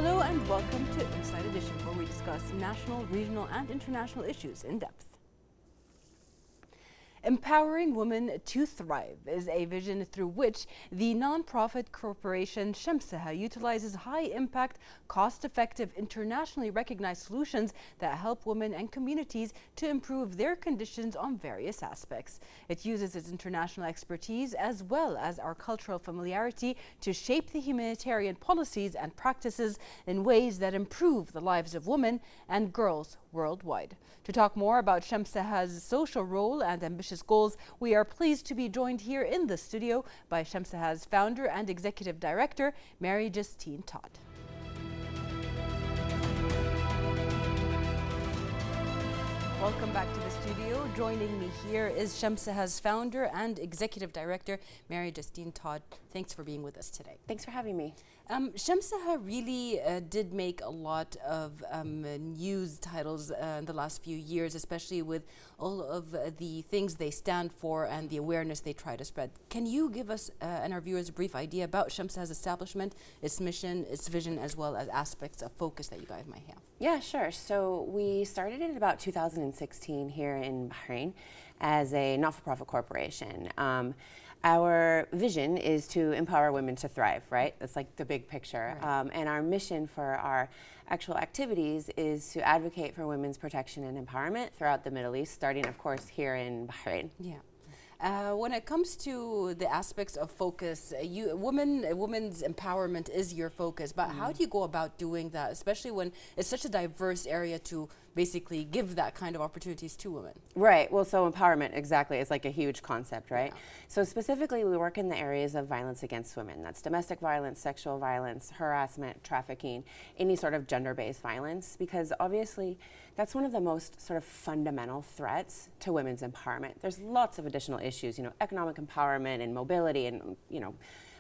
Hello and welcome to Inside Edition, where we discuss national, regional and international issues in depth. Empowering women to thrive is a vision through which the non-profit corporation Shemsa utilizes high-impact, cost-effective, internationally recognized solutions that help women and communities to improve their conditions on various aspects. It uses its international expertise as well as our cultural familiarity to shape the humanitarian policies and practices in ways that improve the lives of women and girls worldwide. To talk more about Shemsa's social role and ambitious goals, we are pleased to be joined here in the studio by Shemsa's founder and executive director, Mary Justine Todd. Welcome back to the studio. Joining me here is Shemsa's founder and executive director, Mary Justine Todd. Thanks for being with us today. Thanks for having me. Shemsa really did make a lot of news titles in the last few years, especially with all of the things they stand for and the awareness they try to spread. Can you give us and our viewers a brief idea about Shemsa's establishment, its mission, its vision, as well as aspects of focus that you guys might have? Yeah, sure. So we started in about 2016 here in Bahrain as a not-for-profit corporation. Our vision is to empower women to thrive, right? That's like the big picture. Right. And our mission for our actual activities is to advocate for women's protection and empowerment throughout the Middle East, starting, of course, here in Bahrain. Yeah. When it comes to the aspects of focus, women's empowerment is your focus, but how do you go about doing that, especially when it's such a diverse area to basically give that kind of opportunities to women? Right. Well, so empowerment, exactly, is like a huge concept, right? Yeah. So specifically, we work in the areas of violence against women. That's domestic violence, sexual violence, harassment, trafficking, any sort of gender-based violence, because obviously that's one of the most sort of fundamental threats to women's empowerment. There's lots of additional issues, economic empowerment and mobility and,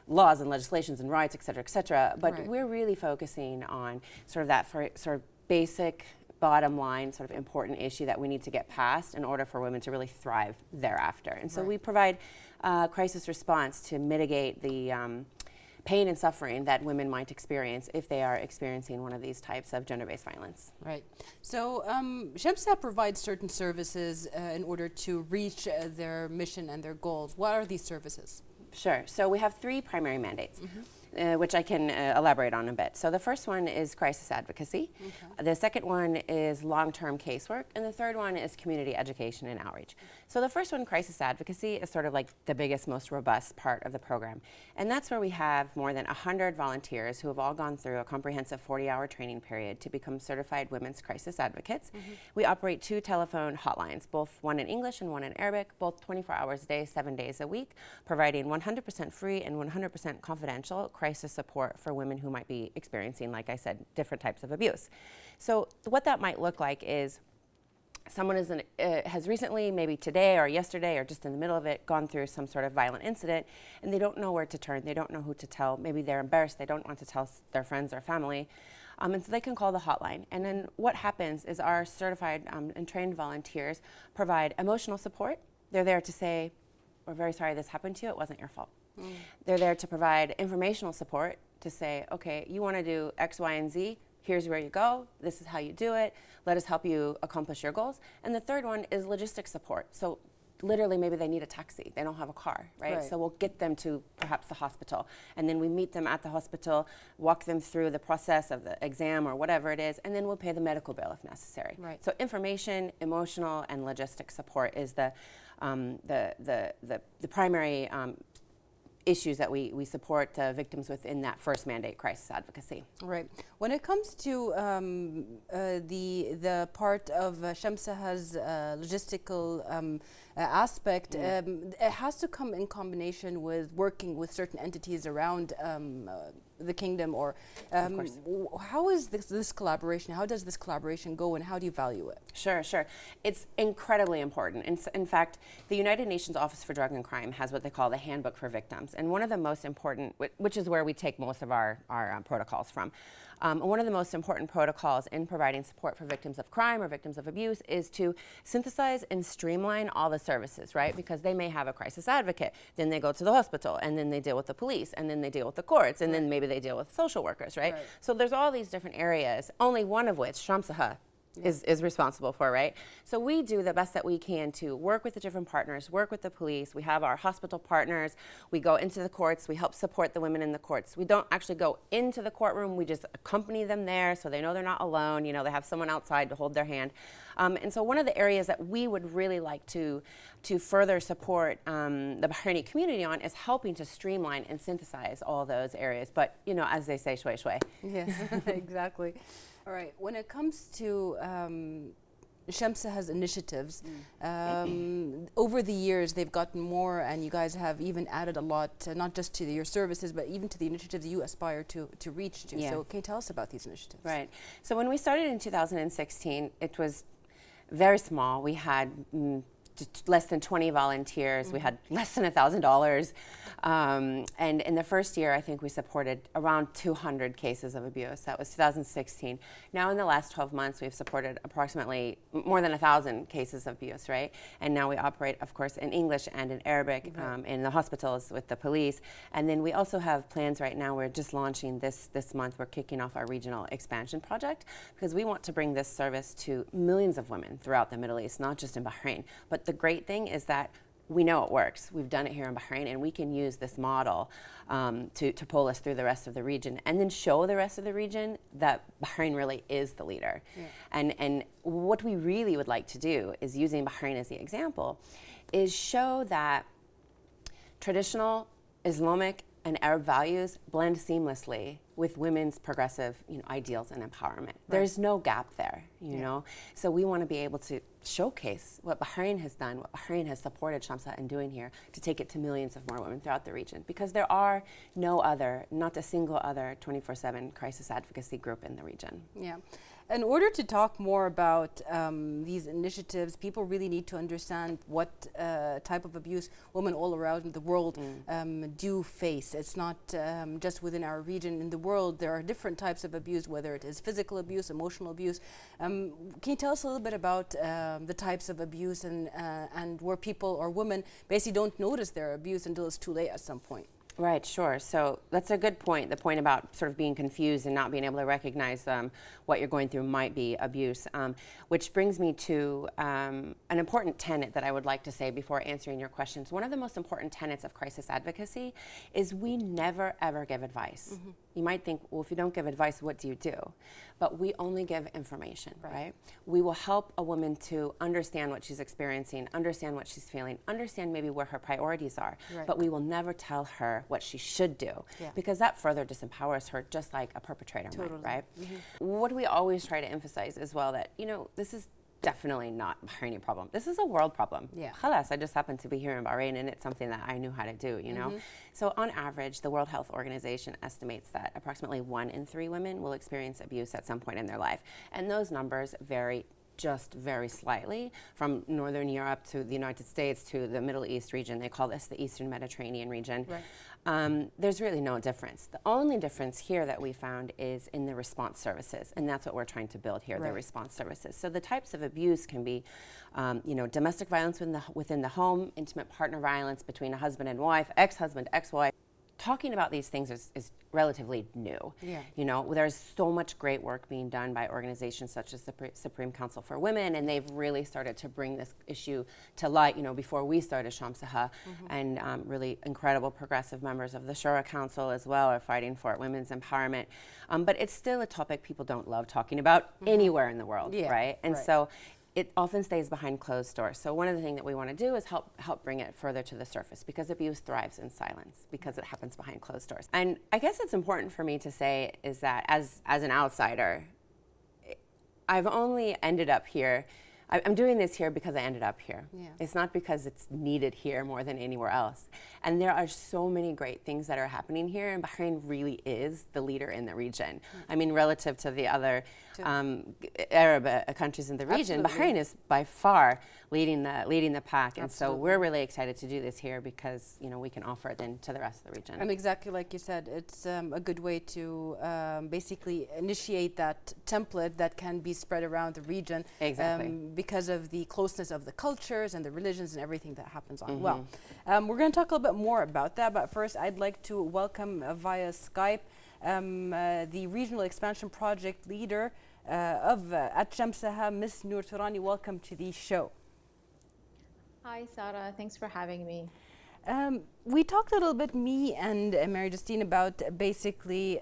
laws and legislations and rights, et cetera, but right. We're really focusing on sort of that sort of basic bottom line sort of important issue that we need to get past in order for women to really thrive thereafter. And so we provide crisis response to mitigate the pain and suffering that women might experience if they are experiencing one of these types of gender-based violence. Right. So Shemsa provides certain services in order to reach their mission and their goals. What are these services? Sure. So we have three primary mandates. Which I can elaborate on a bit. So the first one is crisis advocacy. Okay. The second one is long-term casework. And the third one is community education and outreach. So the first one, crisis advocacy, is sort of like the biggest, most robust part of the program. And that's where we have more than 100 volunteers who have all gone through a comprehensive 40-hour training period to become certified women's crisis advocates. We operate 2 telephone hotlines, both one in English and one in Arabic, both 24 hours a day, 7 days a week, providing 100% free and 100% confidential crisis support for women who might be experiencing, like I said, different types of abuse. So what that might look like is someone has recently, maybe today or yesterday or just in the middle of it, gone through some sort of violent incident, and they don't know where to turn, they don't know who to tell, maybe they're embarrassed, they don't want to tell their friends or family, and so they can call the hotline. And then what happens is our certified and trained volunteers provide emotional support. They're there to say, we're very sorry this happened to you, it wasn't your fault. They're there to provide informational support to say, okay, you want to do X, Y, and Z. Here's where you go. This is how you do it. Let us help you accomplish your goals. And the third one is logistics support. So literally maybe they need a taxi. They don't have a car, right? So we'll get them to perhaps the hospital. And then we meet them at the hospital, walk them through the process of the exam or whatever it is, and then we'll pay the medical bill if necessary. Right. So information, emotional, and logistics support is the primary issues that we support victims with in that first mandate, crisis advocacy. Right. When it comes to the part of Shemsa's logistical aspect, it has to come in combination with working with certain entities around the kingdom, or how is this collaboration? How does this collaboration go, and how do you value it? Sure. It's incredibly important. In fact, the United Nations Office for Drug and Crime has what they call the Handbook for Victims, and one of the most important, which is where we take most of our protocols from. One of the most important protocols in providing support for victims of crime or victims of abuse is to synthesize and streamline all the services, right? Because they may have a crisis advocate, then they go to the hospital, and then they deal with the police, and then they deal with the courts, and then maybe they deal with social workers, right? So there's all these different areas, only one of which, Shemsa, is responsible for, right? So we do the best that we can to work with the different partners, work with the police. We have our hospital partners. We go into the courts. We help support the women in the courts. We don't actually go into the courtroom. We just accompany them there so they know they're not alone. You know, they have someone outside to hold their hand. And so one of the areas that we would really like to further support the Bahraini community on is helping to streamline and synthesize all those areas. But, you know, as they say, shway shway. Yes, exactly. All right, when it comes to Shemsa has initiatives. Over the years, they've gotten more, and you guys have even added a lot, not just to your services, but even to the initiatives you aspire to reach to. So can you tell us about these initiatives? Right. So when we started in 2016, it was very small. We had less than 20 volunteers. We had less than $1,000. And in the first year, I think we supported around 200 cases of abuse. That was 2016. Now in the last 12 months, we've supported approximately more than 1,000 cases of abuse, right? And now we operate, of course, in English and in Arabic, in the hospitals with the police. And then we also have plans right now. We're just launching this month. We're kicking off our regional expansion project because we want to bring this service to millions of women throughout the Middle East, not just in Bahrain. But the great thing is that we know it works. We've done it here in Bahrain, and we can use this model to pull us through the rest of the region and then show the rest of the region that Bahrain really is the leader. And what we really would like to do is, using Bahrain as the example, is show that traditional Islamic and Arab values blend seamlessly with women's progressive, ideals and empowerment. There's no gap there, you know? So we want to be able to showcase what Bahrain has done, what Bahrain has supported Shemsa in doing here, to take it to millions of more women throughout the region. Because there are no other, not a single other 24/7 crisis advocacy group in the region. Yeah. In order to talk more about these initiatives, people really need to understand what type of abuse women all around the world do face. It's not just within our region. In the world, there are different types of abuse, whether it is physical abuse, emotional abuse. Can you tell us a little bit about the types of abuse and where people or women basically don't notice their abuse until it's too late at some point? Right, sure. So that's a good point. The point about sort of being confused and not being able to recognize what you're going through might be abuse, which brings me to an important tenet that I would like to say before answering your questions. One of the most important tenets of crisis advocacy is we never, ever give advice. You might think, well, if you don't give advice, what do you do? But we only give information, right? We will help a woman to understand what she's experiencing, understand what she's feeling, understand maybe where her priorities are, but we will never tell her what she should do, because that further disempowers her, just like a perpetrator might, right? What we always try to emphasize as well, that, this is definitely not a Bahraini problem. This is a world problem. Khalas, I just happen to be here in Bahrain, and it's something that I knew how to do, you know? So on average, the World Health Organization estimates that approximately 1 in 3 women will experience abuse at some point in their life. And those numbers vary just very slightly from Northern Europe to the United States to the Middle East region. They call this the Eastern Mediterranean region. There's really no difference. The only difference here that we found is in the response services, and that's what we're trying to build here, the response services. So the types of abuse can be, domestic violence within the home, intimate partner violence between a husband and wife, ex-husband, ex-wife. Talking about these things is relatively new. There's so much great work being done by organizations such as the Supreme Council for Women, and they've really started to bring this issue to light, before we started Shemsa, and really incredible progressive members of the Shura Council as well are fighting for women's empowerment. But it's still a topic people don't love talking about anywhere in the world, right? And so it often stays behind closed doors. So one of the things that we want to do is help bring it further to the surface, because abuse thrives in silence, because it happens behind closed doors. And I guess it's important for me to say is that as an outsider, I've only ended up here. I'm doing this here because I ended up here. It's not because it's needed here more than anywhere else. And there are so many great things that are happening here, and Bahrain really is the leader in the region. I mean, relative to the other Arab countries in the region. Absolutely. Bahrain is by far leading the pack, and so Absolutely. we're really excited to do this here because we can offer it then to the rest of the region. And exactly like you said, it's a good way to basically initiate that template that can be spread around the region. Exactly. Because of the closeness of the cultures and the religions and everything that happens on. Well, we're going to talk a little bit more about that, but first I'd like to welcome via Skype the Regional Expansion Project Leader at Shemsa, Miss Noor Turani. Welcome to the show. Hi, Sarah. Thanks for having me. We talked a little bit, me and Mary Justine, about basically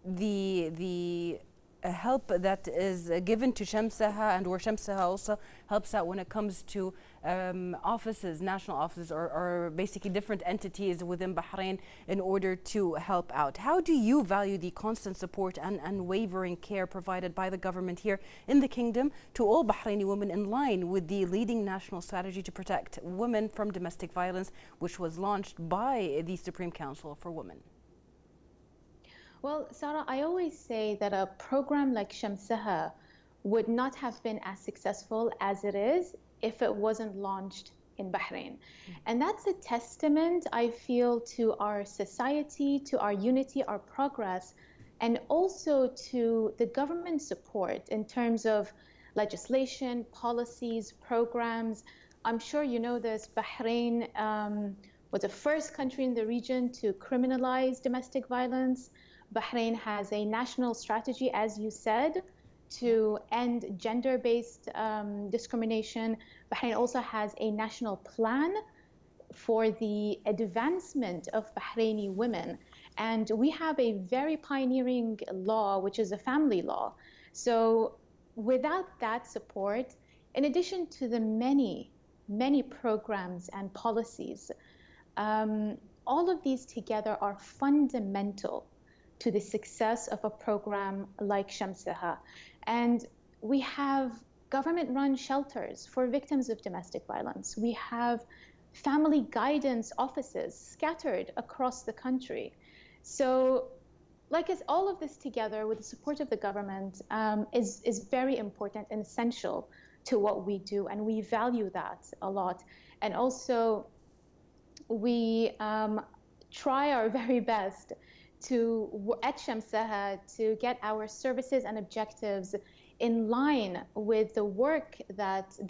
the help that is given to Shemsa, and where Shemsa also helps out when it comes to offices, national offices, or basically different entities within Bahrain in order to help out. How do you value the constant support and unwavering care provided by the government here in the kingdom to all Bahraini women in line with the leading national strategy to protect women from domestic violence, which was launched by the Supreme Council for Women? Well, Sarah, I always say that a program like Shemsa would not have been as successful as it is if it wasn't launched in Bahrain. And that's a testament, I feel, to our society, to our unity, our progress, and also to the government support in terms of legislation, policies, programs. I'm sure you know this, Bahrain was the first country in the region to criminalize domestic violence. Bahrain has a national strategy, as you said, to end gender-based discrimination. Bahrain also has a national plan for the advancement of Bahraini women. And we have a very pioneering law, which is a family law. So without that support, in addition to the many, many programs and policies, all of these together are fundamental to the success of a program like Shemsa. And we have government-run shelters for victims of domestic violence. We have family guidance offices scattered across the country. So, all of this together with the support of the government is very important and essential to what we do, and we value that a lot. And also, we try our very best at Shemsa to get our services and objectives in line with the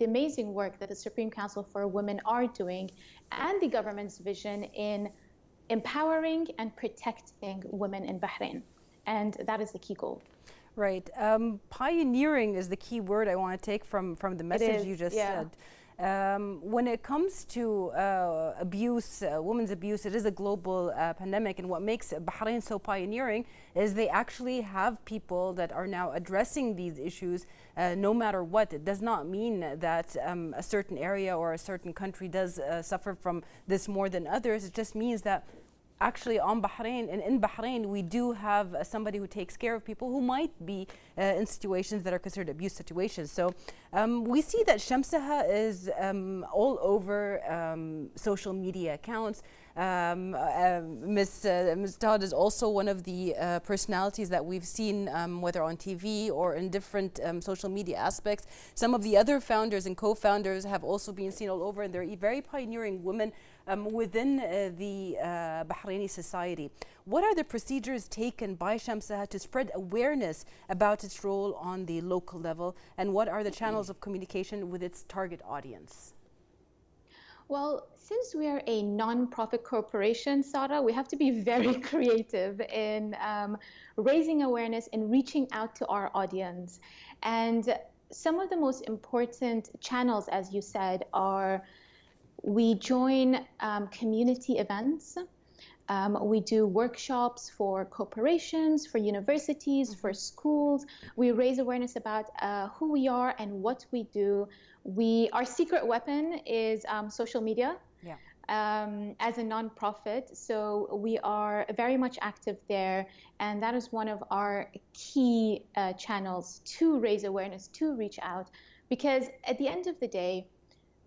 amazing work that the Supreme Council for Women are doing, and the government's vision in empowering and protecting women in Bahrain. And that is the key goal. Right. Pioneering is the key word I want to take from the message you just said. When it comes to abuse, women's abuse, it is a global pandemic, and what makes Bahrain so pioneering is they actually have people that are now addressing these issues no matter what. It does not mean that a certain area or a certain country does suffer from this more than others. It just means that actually in Bahrain, we do have somebody who takes care of people who might be in situations that are considered abuse situations. So we see that Shemsa is all over social media accounts. Ms. Todd is also one of the personalities that we've seen, whether on TV or in different social media aspects. Some of the other founders and co-founders have also been seen all over, and they're very pioneering women within the Bahraini society. What are the procedures taken by Shemsa to spread awareness about its role on the local level, and what are the channels of communication with its target audience? Well, since we are a non-profit corporation, Sarah, we have to be very creative in raising awareness and reaching out to our audience. And some of the most important channels, as you said, are we join community events. We do workshops for corporations, for universities, for schools. We raise awareness about who we are and what we do. Our secret weapon is social media. Yeah. As a nonprofit, so we are very much active there, and that is one of our key channels to raise awareness, to reach out, because at the end of the day,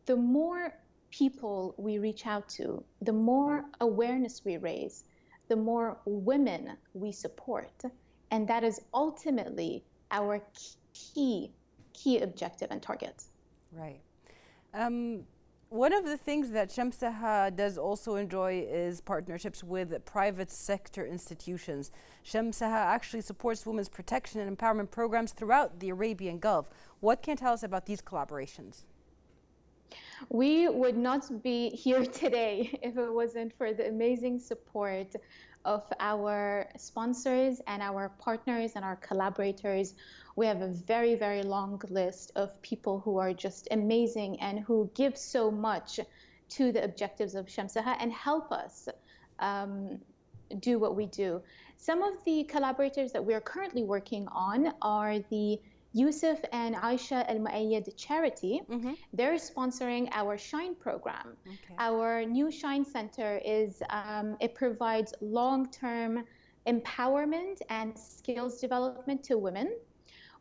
the more people we reach out to, the more awareness we raise, the more women we support, and that is ultimately our key objective and target. Right. One of the things that Shemsa does also enjoy is partnerships with private sector institutions. Shemsa actually supports women's protection and empowerment programs throughout the Arabian Gulf. What can you tell us about these collaborations? We would not be here today if it wasn't for the amazing support of our sponsors and our partners and our collaborators. We have a very, very long list of people who are just amazing and who give so much to the objectives of Shemsa and help us do what we do. Some of the collaborators that we are currently working on are the Yusuf and Aisha Al Muayyad charity. They're sponsoring our Shine program. Our new Shine Center is, it provides long-term empowerment and skills development to women.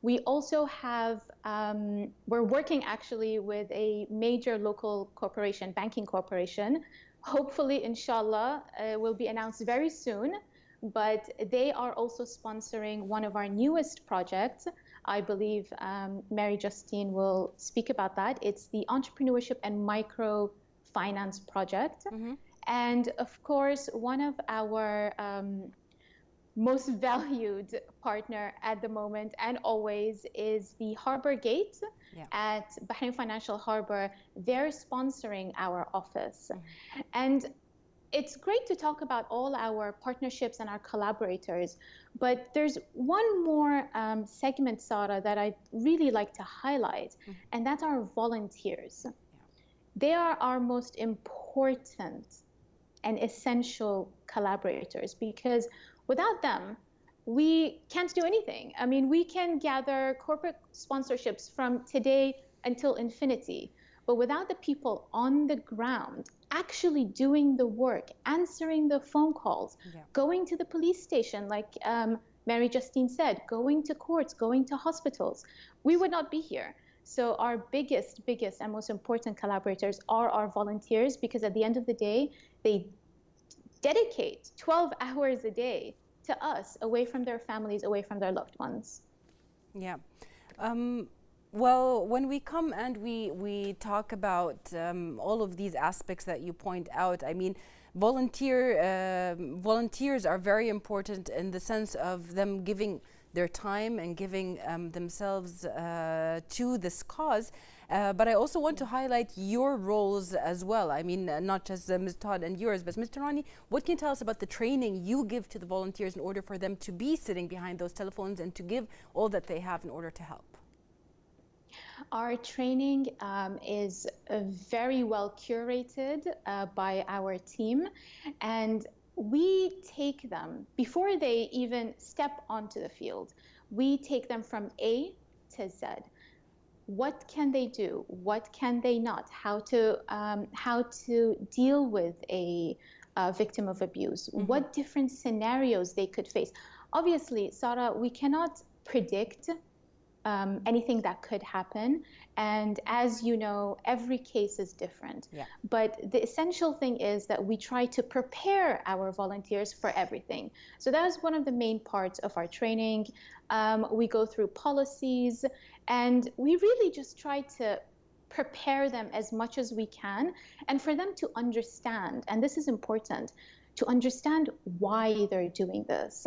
We also have, we're working actually with a major local corporation, banking corporation. Hopefully, inshallah, will be announced very soon, but they are also sponsoring one of our newest projects. I believe Mary Justine will speak about that. It's the Entrepreneurship and Microfinance Project. And of course, one of our most valued partner at the moment and always is the Harbor Gate at Bahrain Financial Harbor. They're sponsoring our office. And it's great to talk about all our partnerships and our collaborators, but there's one more segment, Sarah, that I'd really like to highlight, and that's our volunteers. They are our most important and essential collaborators, because without them, we can't do anything. I mean, we can gather corporate sponsorships from today until infinity, but without the people on the ground actually doing the work, answering the phone calls, going to the police station, like Mary Justine said, going to courts, going to hospitals, we would not be here. So our biggest and most important collaborators are our volunteers, because at the end of the day, they dedicate 12 hours a day to us, away from their families, away from their loved ones. Yeah. Well, when we come and we talk about all of these aspects that you point out, I mean, volunteers are very important in the sense of them giving their time and giving themselves to this cause. But I also want to highlight your roles as well. I mean, not just Ms. Todd and yours, but Mr. Rani, what can you tell us about the training you give to the volunteers in order for them to be sitting behind those telephones and to give all that they have in order to help? Our training is very well curated by our team, and we take them, before they even step onto the field, we take them from A to Z. What can they do? What can they not? How to deal with a victim of abuse? What different scenarios they could face? Obviously, Sarah, we cannot predict anything that could happen. And as you know, every case is different. But the essential thing is that we try to prepare our volunteers for everything. So that is one of the main parts of our training. We go through policies, and we really just try to prepare them as much as we can, and for them to understand, and this is important, to understand why they're doing this,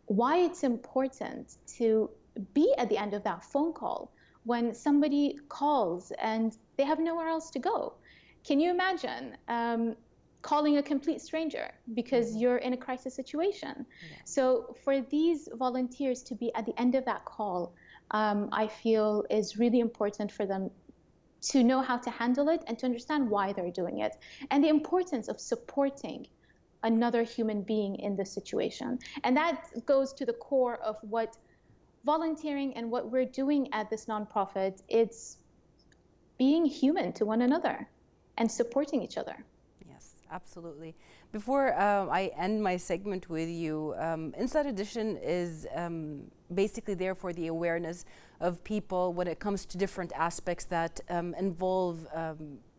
why it's important to be at the end of that phone call when somebody calls and they have nowhere else to go. Can you imagine calling a complete stranger because you're in a crisis situation? So for these volunteers to be at the end of that call, I feel is really important for them to know how to handle it and to understand why they're doing it, and the importance of supporting another human being in this situation. And that goes to the core of what volunteering and what we're doing at this nonprofit. It's being human to one another and supporting each other. Yes, absolutely. Before I end my segment with you, Inside Edition is basically there for the awareness of people when it comes to different aspects that involve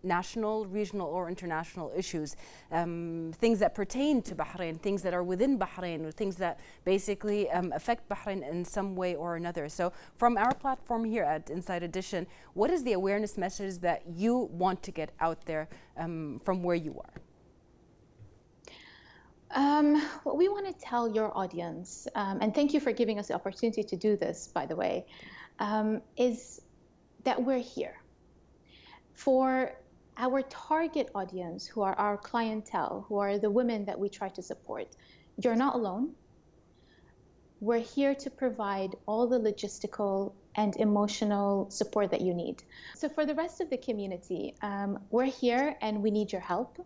national, regional, or international issues, things that pertain to Bahrain, things that are within Bahrain, or things that basically affect Bahrain in some way or another. So from our platform here at Inside Edition, what is the awareness message that you want to get out there from where you are? What we want to tell your audience, and thank you for giving us the opportunity to do this, by the way, is that we're here. For our target audience, who are our clientele, who are the women that we try to support, you're not alone. We're here to provide all the logistical and emotional support that you need. So for the rest of the community, we're here and we need your help.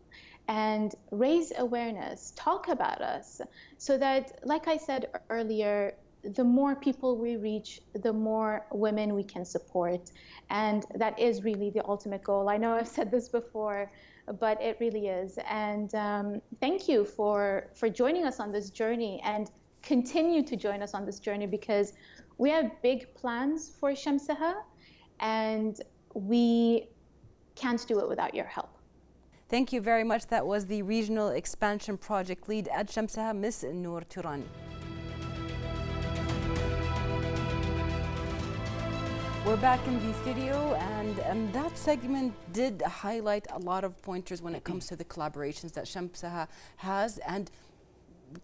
And raise awareness, talk about us, so that, like I said earlier, the more people we reach, the more women we can support. And that is really the ultimate goal. I know I've said this before, but it really is. And thank you for joining us on this journey, and continue to join us on this journey, because we have big plans for Shemsa, and we can't do it without your help. Thank you very much. That was the Regional Expansion Project Lead at Shemsa, Miss Noor Turani. We're back in the studio, and that segment did highlight a lot of pointers when it comes to the collaborations that Shemsa has and,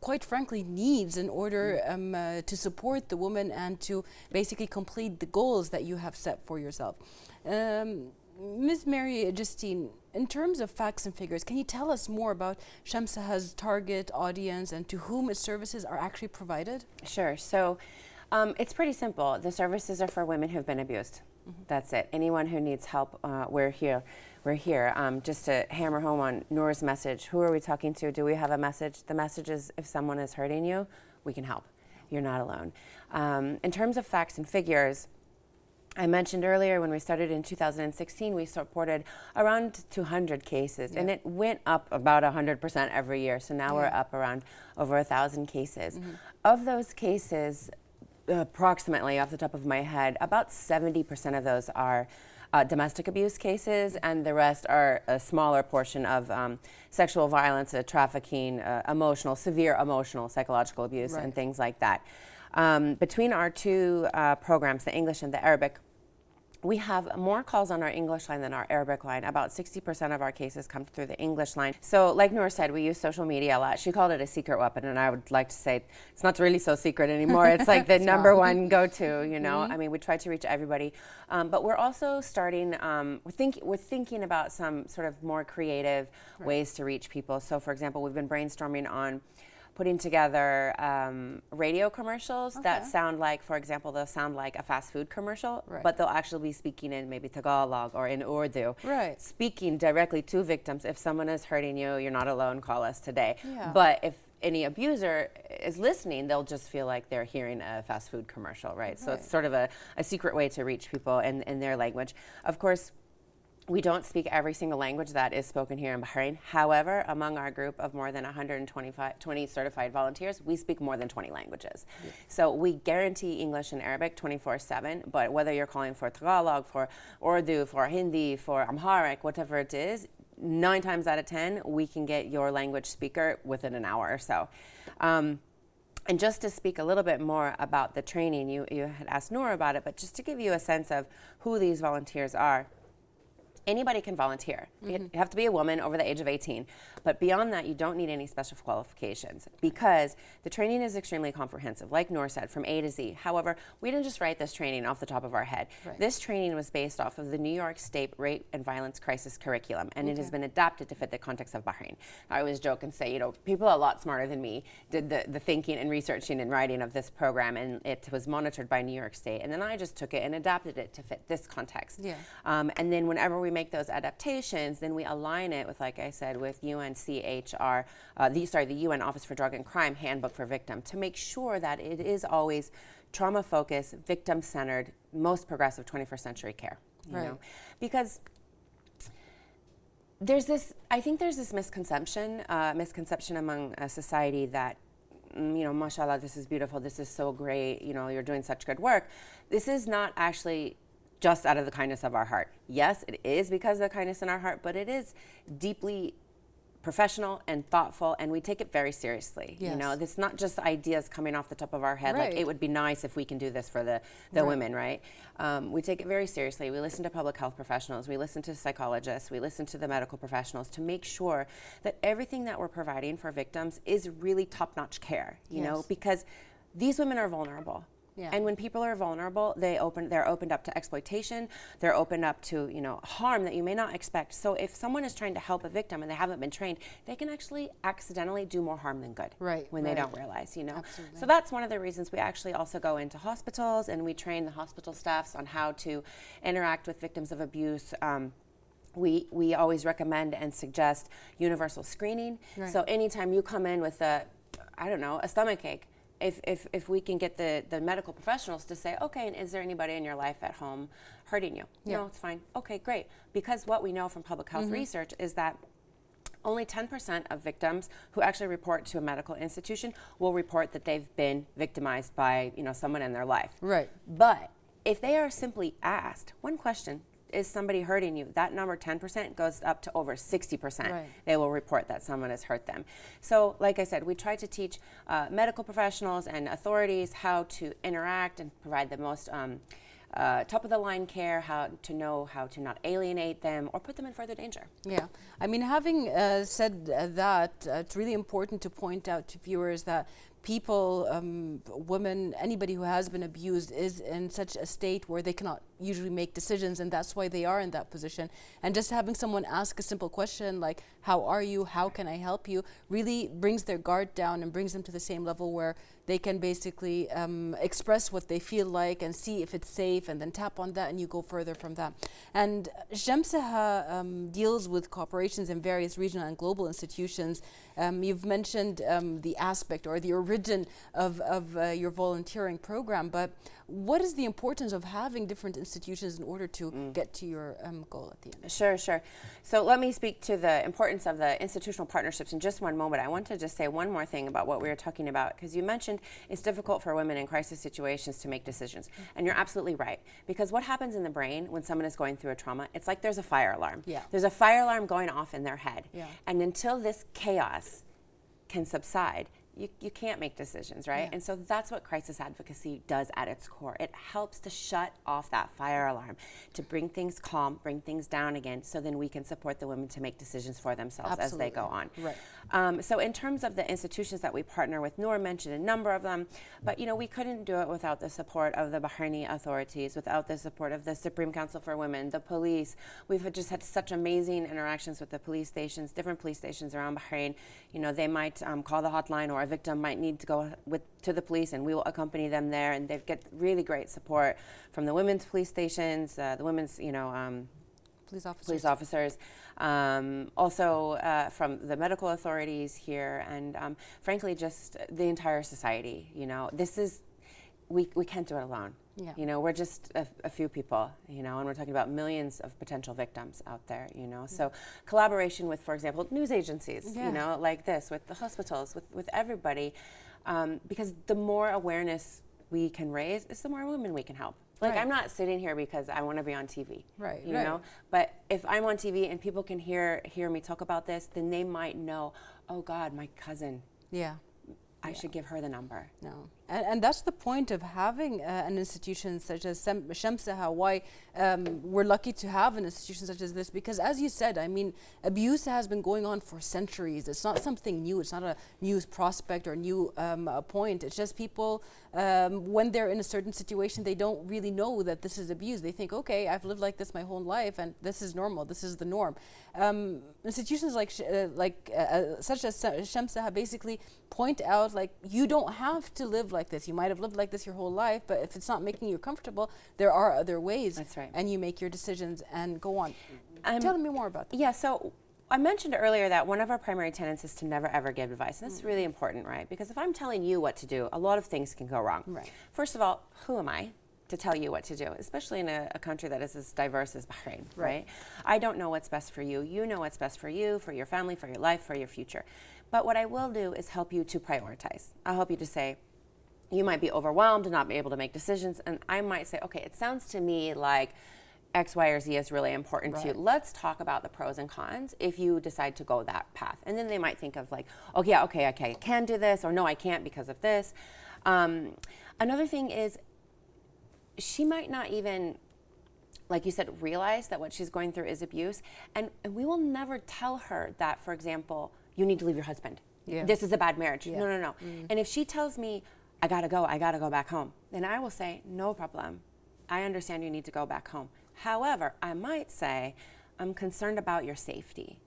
quite frankly, needs in order to support the woman and to basically complete the goals that you have set for yourself. Ms. Mary Justine, in terms of facts and figures, can you tell us more about Shemsa's target audience and to whom its services are actually provided? Sure. So it's pretty simple. The services are for women who've been abused. That's it. Anyone who needs help, we're here. We're here. Just to hammer home on Noor's message, who are we talking to? Do we have a message? The message is, if someone is hurting you, we can help. You're not alone. In terms of facts and figures, I mentioned earlier, when we started in 2016, we supported around 200 cases, and it went up about 100% every year. So now we're up around over 1,000 cases. Of those cases, approximately off the top of my head, about 70% of those are domestic abuse cases, and the rest are a smaller portion of sexual violence, trafficking, severe emotional, psychological abuse, and things like that. Between our two programs, the English and the Arabic, we have more calls on our English line than our Arabic line. About 60% of our cases come through the English line. So like Noor said, we use social media a lot. She called it a secret weapon, and I would like to say it's not really so secret anymore. It's like the number one go-to, you know. I mean, we try to reach everybody. But we're also starting, we're thinking about some sort of more creative ways to reach people. So for example, we've been brainstorming on putting together radio commercials that sound like, for example, they'll sound like a fast food commercial, but they'll actually be speaking in maybe Tagalog or in Urdu, speaking directly to victims. If someone is hurting you, you're not alone, call us today. But if any abuser is listening, they'll just feel like they're hearing a fast food commercial, right? So it's sort of a secret way to reach people in their language. Of course, we don't speak every single language that is spoken here in Bahrain. However, among our group of more than 120 certified volunteers, we speak more than 20 languages. So we guarantee English and Arabic 24/7, but whether you're calling for Tagalog, for Urdu, for Hindi, for Amharic, whatever it is, 9 times out of 10, we can get your language speaker within an hour or so. And just to speak a little bit more about the training, you had asked Noor about it, but just to give you a sense of who these volunteers are. Anybody can volunteer. You have to be a woman over the age of 18. But beyond that, you don't need any special qualifications, because the training is extremely comprehensive, like Noor said, from A to Z. However, we didn't just write this training off the top of our head. This training was based off of the New York State Rape and Violence Crisis Curriculum, and it has been adapted to fit the context of Bahrain. I always joke and say, you know, people a lot smarter than me did the thinking and researching and writing of this program, and it was monitored by New York State. And then I just took it and adapted it to fit this context. And then whenever we make those adaptations, then we align it with, like I said, with UNCHR, the UN Office for Drug and Crime Handbook for Victims, to make sure that it is always trauma-focused, victim-centered, most progressive 21st century care. You know? Because I think there's this misconception among society that, you know, mashallah, this is beautiful, this is so great, you know, you're doing such good work. This is not actually just out of the kindness of our heart. Yes, it is because of the kindness in our heart, but it is deeply professional and thoughtful, and we take it very seriously. Yes. You know, it's not just ideas coming off the top of our head, Right. like it would be nice if we can do this for the Right. women, right? We take it very seriously. We listen to public health professionals, we listen to psychologists, we listen to the medical professionals to make sure that everything that we're providing for victims is really top-notch care, you know, Yes. because these women are vulnerable. Yeah. And when people are vulnerable, they're opened up to exploitation. They're opened up to, you know, harm that you may not expect. So if someone is trying to help a victim and they haven't been trained, they can actually accidentally do more harm than good. Right, When they right. don't realize, you know. Absolutely. So that's one of the reasons we actually also go into hospitals and we train the hospital staffs on how to interact with victims of abuse. We always recommend and suggest universal screening. Right. So anytime you come in with a stomach ache, if we can get the medical professionals to say, okay, and is there anybody in your life at home hurting you? Yeah. No, it's fine. Okay, great. Because what we know from public health research is that only 10% of victims who actually report to a medical institution will report that they've been victimized by, you know, someone in their life. Right. But if they are simply asked one question, is somebody hurting you? That number, 10%, goes up to over 60%. Right. They will report that someone has hurt them. So, like I said, we try to teach medical professionals and authorities how to interact and provide the most top-of-the-line care, how to know how to not alienate them or put them in further danger. Yeah, I mean, having said that, it's really important to point out to viewers that people, women, anybody who has been abused is in such a state where they cannot usually make decisions, and that's why they are in that position. And just having someone ask a simple question like, how are you, how can I help you, really brings their guard down and brings them to the same level where they can basically express what they feel like and see if it's safe, and then tap on that and you go further from that. And Shemsa deals with cooperations in various regional and global institutions. You've mentioned the aspect or the origin of your volunteering program, but what is the importance of having different institutions in order to get to your goal at the end? Sure. So let me speak to the importance of the institutional partnerships in just one moment. I want to just say one more thing about what we were talking about, because you mentioned it's difficult for women in crisis situations to make decisions. And you're absolutely right, because what happens in the brain when someone is going through a trauma, it's like there's a fire alarm. Yeah. There's a fire alarm going off in their head. Yeah. And until this chaos can subside, you can't make decisions, right? Yeah. And so that's what crisis advocacy does at its core. It helps to shut off that fire alarm, to bring things calm, bring things down again, so then we can support the women to make decisions for themselves as they go on. Right. So in terms of the institutions that we partner with, Noor mentioned a number of them, but you know, we couldn't do it without the support of the Bahraini authorities, without the support of the Supreme Council for Women, the police. We've just had such amazing interactions with the police stations, different police stations around Bahrain. You know, they might call the hotline, or a victim might need to go to the police, and we will accompany them there, and they get really great support from the women's police stations, the women's, police officers, also from the medical authorities here, and frankly, just the entire society. You know, this is, we can't do it alone. Yeah. You know, we're just a few people, you know, and we're talking about millions of potential victims out there, you know. So collaboration with, for example, news agencies, you know, like this, with the hospitals, with everybody, because the more awareness we can raise, is the more women we can help. Like, I'm not sitting here because I want to be on TV, you know, but if I'm on TV and people can hear me talk about this, then they might know, oh God, my cousin. Yeah. I should give her the number. No, and that's the point of having an institution such as Shemsa. Why we're lucky to have an institution such as this, because as you said, I mean, abuse has been going on for centuries. It's not something new. It's not a new prospect or new point. It's just people, when they're in a certain situation, they don't really know that this is abuse. They think, okay, I've lived like this my whole life, and this is normal. This is the norm. Institutions like such as Shemsa basically point out, like, you don't have to live like this. You might have lived like this your whole life, but if it's not making you comfortable, there are other ways. That's right. And you make your decisions and go on. Tell me more about that. Yeah, so I mentioned earlier that one of our primary tenets is to never ever give advice. And that's really important, right? Because if I'm telling you what to do, a lot of things can go wrong. Right. First of all, who am I to tell you what to do, especially in a country that is as diverse as Bahrain, right? I don't know what's best for you. You know what's best for you, for your family, for your life, for your future. But what I will do is help you to prioritize. I'll help you to say, you might be overwhelmed and not be able to make decisions. And I might say, okay, it sounds to me like X, Y, or Z is really important to you. Let's talk about the pros and cons if you decide to go that path. And then they might think of like, oh yeah, okay, I can do this, or no, I can't because of this. Another thing is, she might not even, like you said, realize that what she's going through is abuse. And we will never tell her that, for example, you need to leave your husband. Yeah. This is a bad marriage. Yeah. No. And if she tells me, I gotta go back home, then I will say, no problem. I understand you need to go back home. However, I might say, I'm concerned about your safety.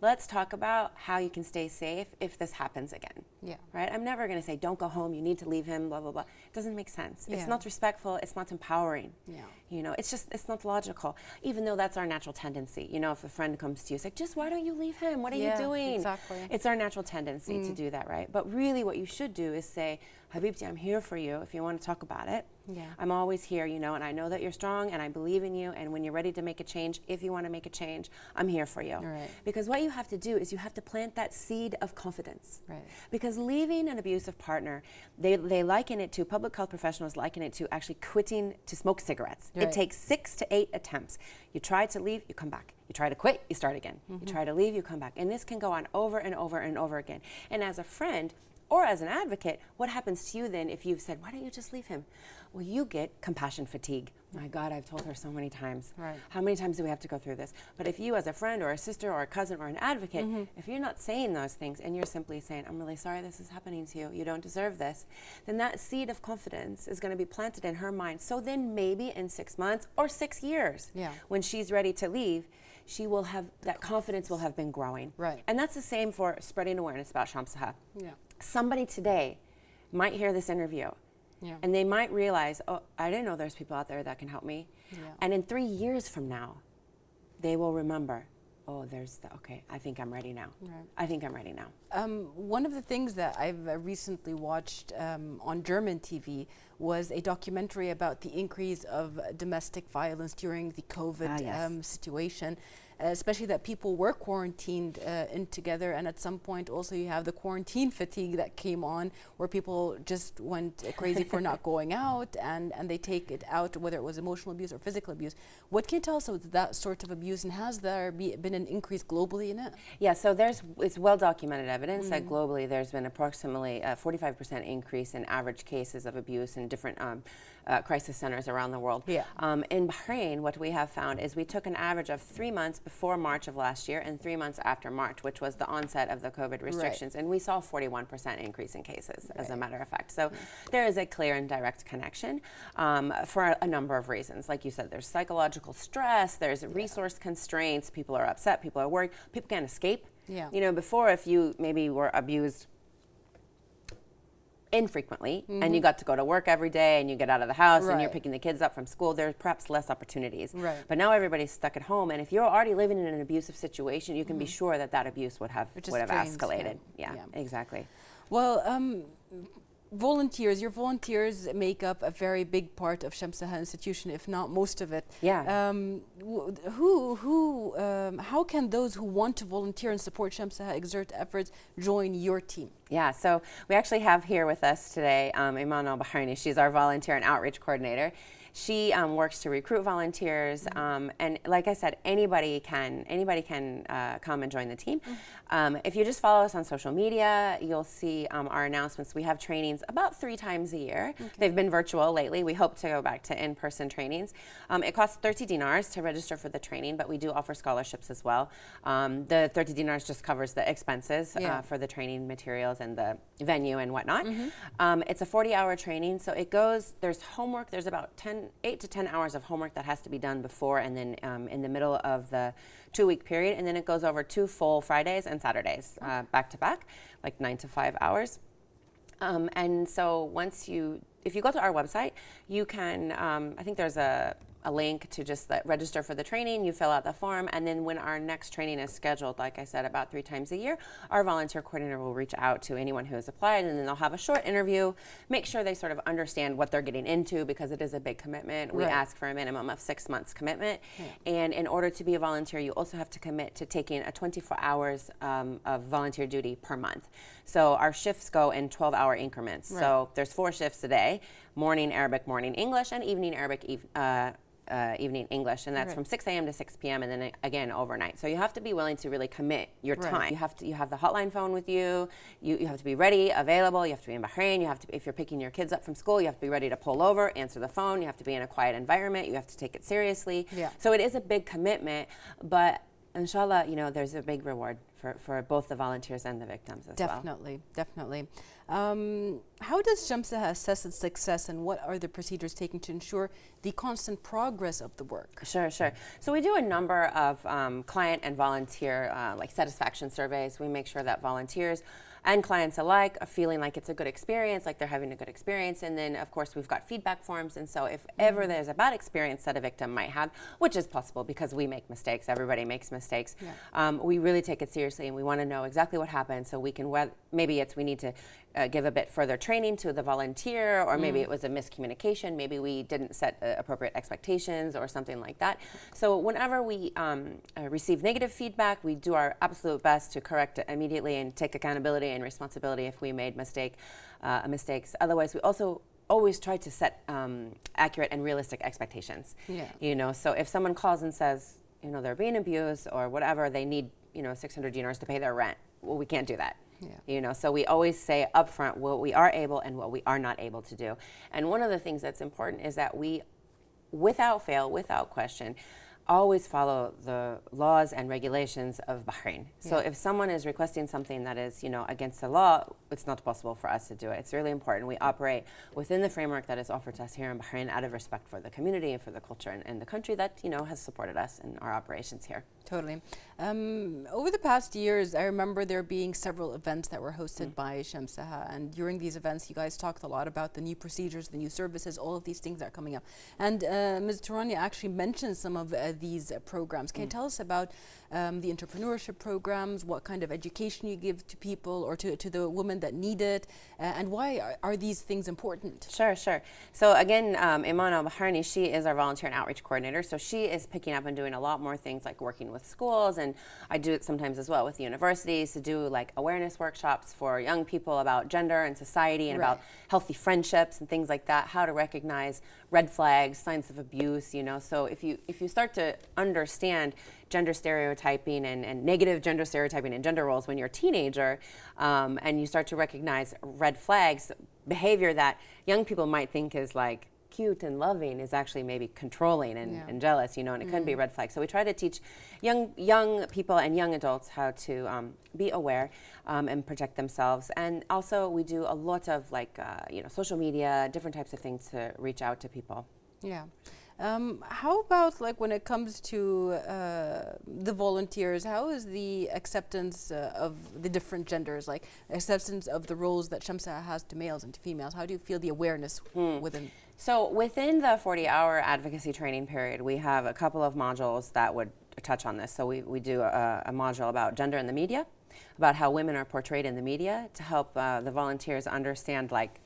Let's talk about how you can stay safe if this happens again. Yeah. Right? I'm never going to say, don't go home, you need to leave him, blah, blah, blah. It doesn't make sense. Yeah. It's not respectful, it's not empowering. Yeah. You know, it's not logical. Even though that's our natural tendency. You know, if a friend comes to you, it's like, just why don't you leave him? What are you doing? Exactly. It's our natural tendency to do that, right? But really what you should do is say, Habibti, I'm here for you if you want to talk about it. Yeah. I'm always here, you know, and I know that you're strong and I believe in you, and when you're ready to make a change, if you want to make a change, I'm here for you. Right. Because what you have to do is you have to plant that seed of confidence. Right. Because leaving an abusive partner, they liken it to, public health professionals liken it to actually quitting to smoke cigarettes. Right. It takes 6 to 8 attempts. You try to leave, you come back. You try to quit, you start again. You try to leave, you come back. And this can go on over and over and over again. And as a friend, or as an advocate, what happens to you then if you've said, why don't you just leave him? Well, you get compassion fatigue. My God, I've told her so many times. Right. How many times do we have to go through this? But if you as a friend or a sister or a cousin or an advocate, if you're not saying those things and you're simply saying, I'm really sorry this is happening to you, you don't deserve this, then that seed of confidence is going to be planted in her mind. So then maybe in 6 months or 6 years, when she's ready to leave, she will have, that confidence will have been growing. Right. And that's the same for spreading awareness about Shemsa. Yeah. Somebody today might hear this interview and they might realize, oh, I didn't know there's people out there that can help me. Yeah. And in 3 years from now, they will remember, oh, okay, I think I'm ready now. Right. I think I'm ready now. One of the things that I've recently watched on German TV was a documentary about the increase of domestic violence during the COVID situation. Especially that people were quarantined in together, and at some point also you have the quarantine fatigue that came on, where people just went crazy for not going out, and they take it out, whether it was emotional abuse or physical abuse. What can you tell us about that sort of abuse, and has there been an increase globally in it? Yeah, so it's well documented evidence that globally there's been approximately a 45% increase in average cases of abuse in different crisis centers around the world. Yeah. In Bahrain, what we have found is we took an average of 3 months before March of last year and 3 months after March, which was the onset of the COVID restrictions, and we saw a 41% increase in cases, as a matter of fact. So there is a clear and direct connection for a number of reasons. Like you said, there's psychological stress, there's resource constraints, people are upset, people are worried, people can't escape. Yeah. You know, before, if you maybe were abused infrequently and you got to go to work every day and you get out of the house and you're picking the kids up from school, there's perhaps less opportunities. Right. But now everybody's stuck at home, and if you're already living in an abusive situation, you can be sure that abuse would have escalated. Yeah, exactly. Well, your volunteers make up a very big part of Shemsa Institution, if not most of it. Yeah. How can those who want to volunteer and support Shemsa exert efforts join your team? Yeah, so we actually have here with us today Iman al-Bahraini. She's our volunteer and outreach coordinator. She works to recruit volunteers, and like I said, anybody can come and join the team. If you just follow us on social media, you'll see our announcements. We have trainings about 3 times a year. Okay. They've been virtual lately. We hope to go back to in-person trainings. It costs 30 dinars to register for the training, but we do offer scholarships as well. The 30 dinars just covers the expenses for the training materials and the venue and whatnot. It's a 40-hour training, so there's homework. There's about 8 to 10 hours of homework that has to be done before and then in the middle of the 2-week period, and then it goes over 2 full Fridays and Saturdays back to back, like 9 to 5 hours. And so if you go to our website, you can, I think there's a a link to just register for the training. You fill out the form, and then when our next training is scheduled, like I said, about 3 times a year, our volunteer coordinator will reach out to anyone who has applied, and then they'll have a short interview, make sure they sort of understand what they're getting into, because it is a big commitment. We ask for a minimum of 6 months commitment, and in order to be a volunteer, you also have to commit to taking a 24 hours of volunteer duty per month. So our shifts go in 12-hour increments. So there's 4 shifts a day: morning Arabic, morning English, and evening Arabic, evening English, and that's from 6 a.m. to 6 p.m. and then again overnight. So you have to be willing to really commit your time. You have the hotline phone with you. You have to be ready, available. You have to be in Bahrain. You have to, if you're picking your kids up from school, you have to be ready to pull over, answer the phone. You have to be in a quiet environment. You have to take it seriously. So it is a big commitment, but inshallah, you know, there's a big reward for both the volunteers and the victims as well. Definitely. How does Shemsa assess its success, and what are the procedures taken to ensure the constant progress of the work? Sure. So we do a number of client and volunteer like satisfaction surveys. We make sure that volunteers and clients alike are feeling like it's a good experience, like they're having a good experience. And then, of course, we've got feedback forms. And so if ever there's a bad experience that a victim might have, which is possible because we make mistakes, everybody makes mistakes, we really take it seriously, and we want to know exactly what happened, so we can, maybe we need to give a bit further training to the volunteer, or maybe it was a miscommunication, maybe we didn't set appropriate expectations or something like that. So whenever we receive negative feedback, we do our absolute best to correct it immediately and take accountability and responsibility if we made mistakes. Otherwise, we also always try to set accurate and realistic expectations. You know, so if someone calls and says, you know, they're being abused or whatever, they need, you know, 600 dinars to pay their rent. Well, we can't do that. You know, so we always say upfront what we are able and what we are not able to do. And one of the things that's important is that we, without fail, without question, always follow the laws and regulations of Bahrain. So if someone is requesting something that is, you know, against the law, it's not possible for us to do it. It's really important. We operate within the framework that is offered to us here in Bahrain, out of respect for the community and for the culture and the country that, you know, has supported us in our operations here. Totally. Over the past years, I remember there being several events that were hosted by Shemsa, and during these events, you guys talked a lot about the new procedures, the new services, all of these things that are coming up. And Ms. Turani actually mentioned some of these programs. Can you tell us about the entrepreneurship programs, what kind of education you give to people or to the women that need it, and why are these things important? Sure. So again, Iman al-Bahrani, she is our volunteer and outreach coordinator, so she is picking up and doing a lot more things like working with schools, and I do it sometimes as well with universities to do like awareness workshops for young people about gender and society and about healthy friendships and things like that, how to recognize red flags, signs of abuse, you know. So if you start to understand gender stereotyping and negative gender stereotyping and gender roles when you're a teenager, and you start to recognize red flags, behavior that young people might think is like cute and loving is actually maybe controlling and jealous, you know, and it could be red flags. So we try to teach young people and young adults how to be aware and protect themselves. And also we do a lot of like, you know, social media, different types of things to reach out to people. How about like when it comes to the volunteers, how is the acceptance of the different genders, like acceptance of the roles that Shemsa has to males and to females? How do you feel the awareness within? So within the 40-hour advocacy training period, we have a couple of modules that would touch on this. So we do a module about gender in the media, about how women are portrayed in the media, to help the volunteers understand like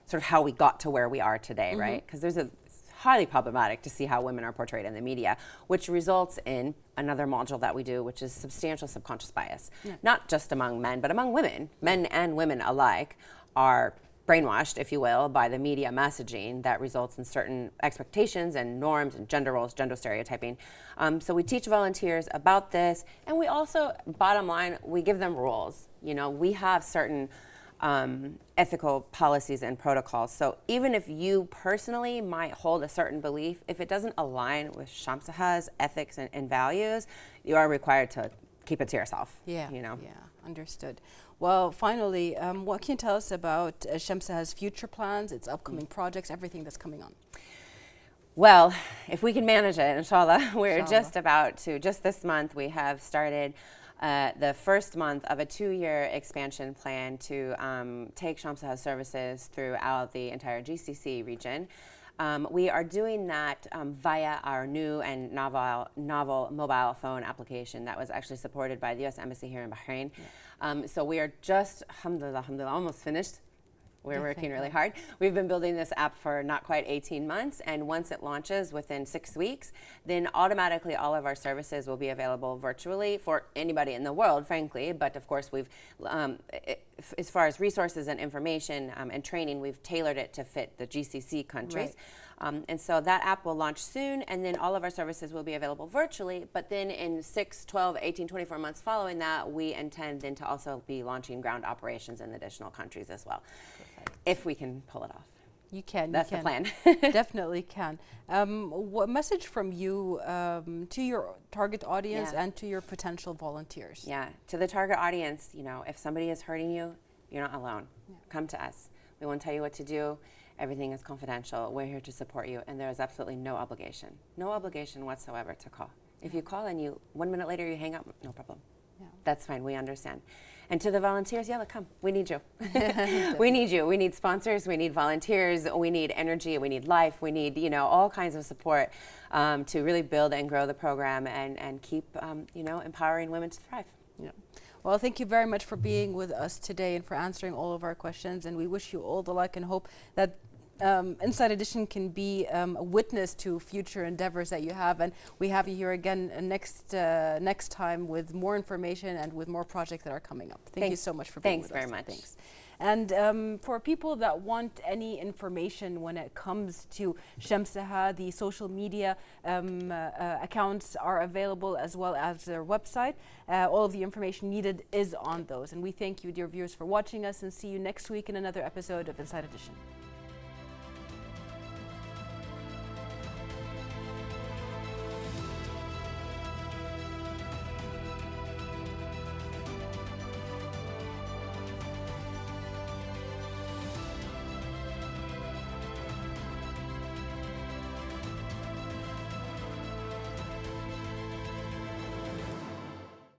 sort of how we got to where we are today, right? Because it's highly problematic to see how women are portrayed in the media, which results in another module that we do, which is substantial subconscious bias. Not just among men, but among women. Men and women alike are brainwashed, if you will, by the media messaging that results in certain expectations and norms and gender roles, gender stereotyping. So we teach volunteers about this, and we also, bottom line, we give them rules. You know, we have certain ethical policies and protocols. So even if you personally might hold a certain belief, if it doesn't align with Shemsa's ethics and values, you are required to keep it to yourself. You know? Understood. Well, finally, what can you tell us about Shemsa's future plans, its upcoming projects, everything that's coming on? Well, if we can manage it, inshallah, we're just about to, just this month, we have started the first month of a 2-year expansion plan to take Shemsa services throughout the entire GCC region. We are doing that via our new and novel mobile phone application that was actually supported by the U.S. Embassy here in Bahrain. So we are just, alhamdulillah, almost finished. We're working really hard. We've been building this app for not quite 18 months, and once it launches within 6 weeks, then automatically all of our services will be available virtually for anybody in the world, frankly. But of course, we've, as far as resources and information and training, we've tailored it to fit the GCC countries. And so that app will launch soon, and then all of our services will be available virtually. But then in 6, 12, 18, 24 months following that, we intend then to also be launching ground operations in additional countries as well. If we can pull it off. You can. That's the plan. Definitely can. What message from you to your target audience and to your potential volunteers? Yeah, to the target audience, if somebody is hurting you, you're not alone. Come to us. We won't tell you what to do. Everything is confidential. We're here to support you, and there is absolutely no obligation whatsoever to call. If you call and 1 minute later you hang up, no problem. That's fine. We understand. And to the volunteers, come. We need you. We need you. We need sponsors. We need volunteers. We need energy. We need life. We need, all kinds of support to really build and grow the program and keep, empowering women to thrive. Yeah. Well, thank you very much for being with us today and for answering all of our questions. And we wish you all the luck and hope that Inside Edition can be a witness to future endeavors that you have, and we have you here again next time with more information and with more projects that are coming up. Thank you so much for being with us. Thanks very much. Thanks. And for people that want any information when it comes to Shemsa, the social media accounts are available, as well as their website. All of the information needed is on those. And we thank you, dear viewers, for watching us, and see you next week in another episode of Inside Edition.